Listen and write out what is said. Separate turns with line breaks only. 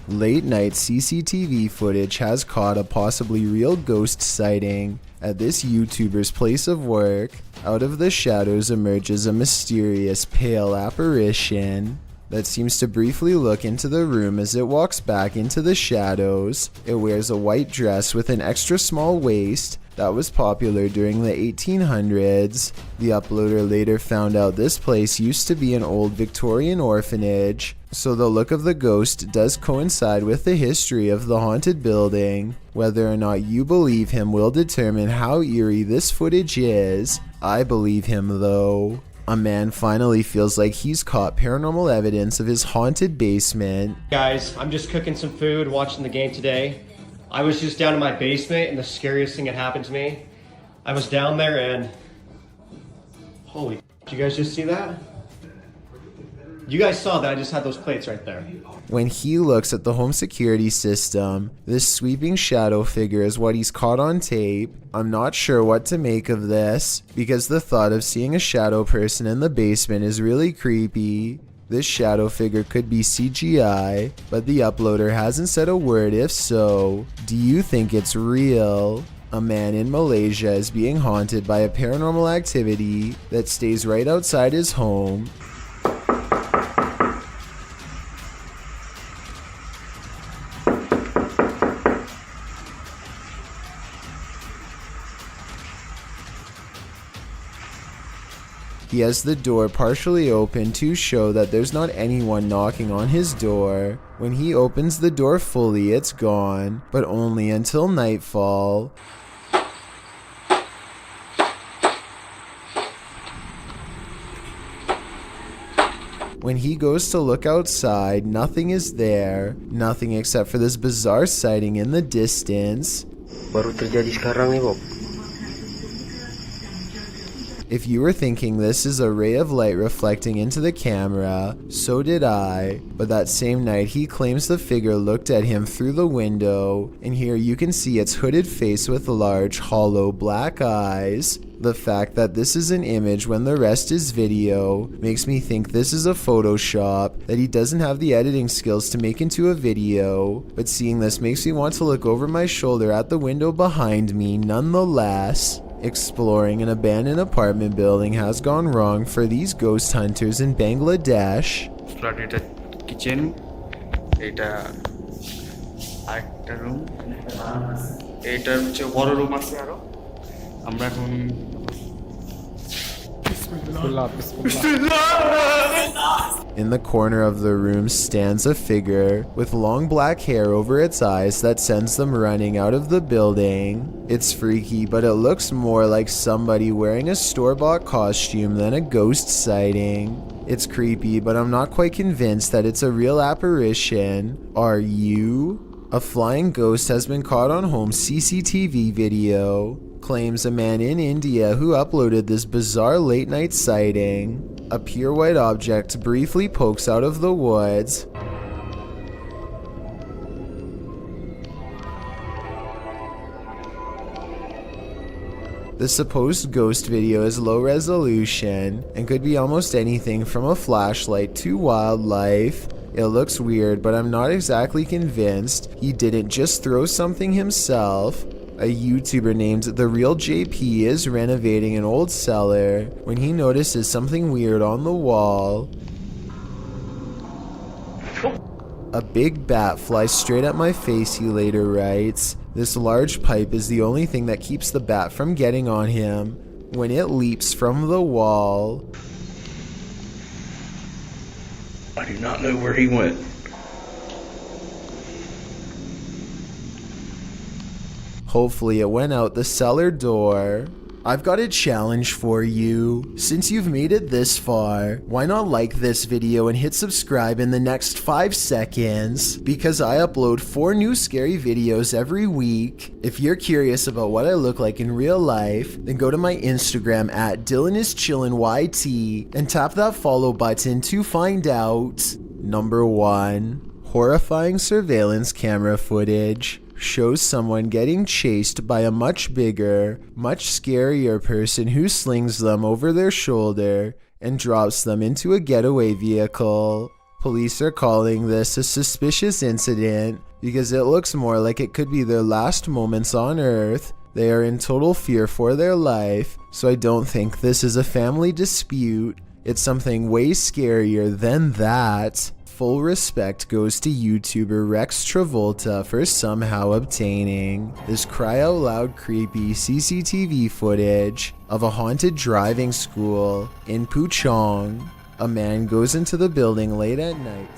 Late night CCTV footage has caught a possibly real ghost sighting at this YouTuber's place of work. Out of the shadows emerges a mysterious pale apparition that seems to briefly look into the room as it walks back into the shadows. It wears a white dress with an extra small waist that was popular during the 1800s. The uploader later found out this place used to be an old Victorian orphanage, so the look of the ghost does coincide with the history of the haunted building. Whether or not you believe him will determine how eerie this footage is. I believe him though. A man finally feels like he's caught paranormal evidence of his haunted basement.
Guys, I'm just cooking some food, watching the game today. I was just down in my basement and the scariest thing that happened to me. I was down there and holy, did you guys just see that? You guys saw that I just had those plates right there.
When he looks at the home security system, this sweeping shadow figure is what he's caught on tape. I'm not sure what to make of this, because the thought of seeing a shadow person in the basement is really creepy. This shadow figure could be CGI, but the uploader hasn't said a word if so. Do you think it's real? A man in Malaysia is being haunted by a paranormal activity that stays right outside his home. He has the door partially open to show that there's not anyone knocking on his door. When he opens the door fully, it's gone, but only until nightfall. When he goes to look outside, nothing is there. Nothing except for this bizarre sighting in the distance.
Baru terjadi sekarang nih, Bob.
If you were thinking this is a ray of light reflecting into the camera, so did I. But that same night he claims the figure looked at him through the window, and here you can see its hooded face with large, hollow black eyes. The fact that this is an image when the rest is video makes me think this is a Photoshop that he doesn't have the editing skills to make into a video, but seeing this makes me want to look over my shoulder at the window behind me nonetheless. Exploring an abandoned apartment building has gone wrong for these ghost hunters in Bangladesh.
It's kitchen, এটা আরেকটা room, এটা হচ্ছে বড় room আছে আরো। আমরা এখন
In the corner of the room stands a figure with long black hair over its eyes that sends them running out of the building. It's freaky, but it looks more like somebody wearing a store-bought costume than a ghost sighting. It's creepy, but I'm not quite convinced that it's a real apparition. Are you? A flying ghost has been caught on home CCTV video. Claims a man in India who uploaded this bizarre late-night sighting. A pure white object briefly pokes out of the woods. The supposed ghost video is low resolution and could be almost anything from a flashlight to wildlife. It looks weird, but I'm not exactly convinced he didn't just throw something himself. A YouTuber named The Real JP is renovating an old cellar when he notices something weird on the wall. A big bat flies straight at my face, he later writes. This large pipe is the only thing that keeps the bat from getting on him when it leaps from the wall.
I do not know where he went.
Hopefully it went out the cellar door. I've got a challenge for you. Since you've made it this far, why not like this video and hit subscribe in the next 5 seconds? Because I upload 4 new scary videos every week. If you're curious about what I look like in real life, then go to my Instagram at DylanIsChillinYT and tap that follow button to find out. Number 1. Horrifying surveillance camera footage shows someone getting chased by a much bigger, much scarier person who slings them over their shoulder and drops them into a getaway vehicle. Police are calling this a suspicious incident because it looks more like it could be their last moments on Earth. They are in total fear for their life, so I don't think this is a family dispute. It's something way scarier than that. Full respect goes to YouTuber Rex Travolta for somehow obtaining this cry out loud creepy CCTV footage of a haunted driving school in Puchong. A man goes into the building late at night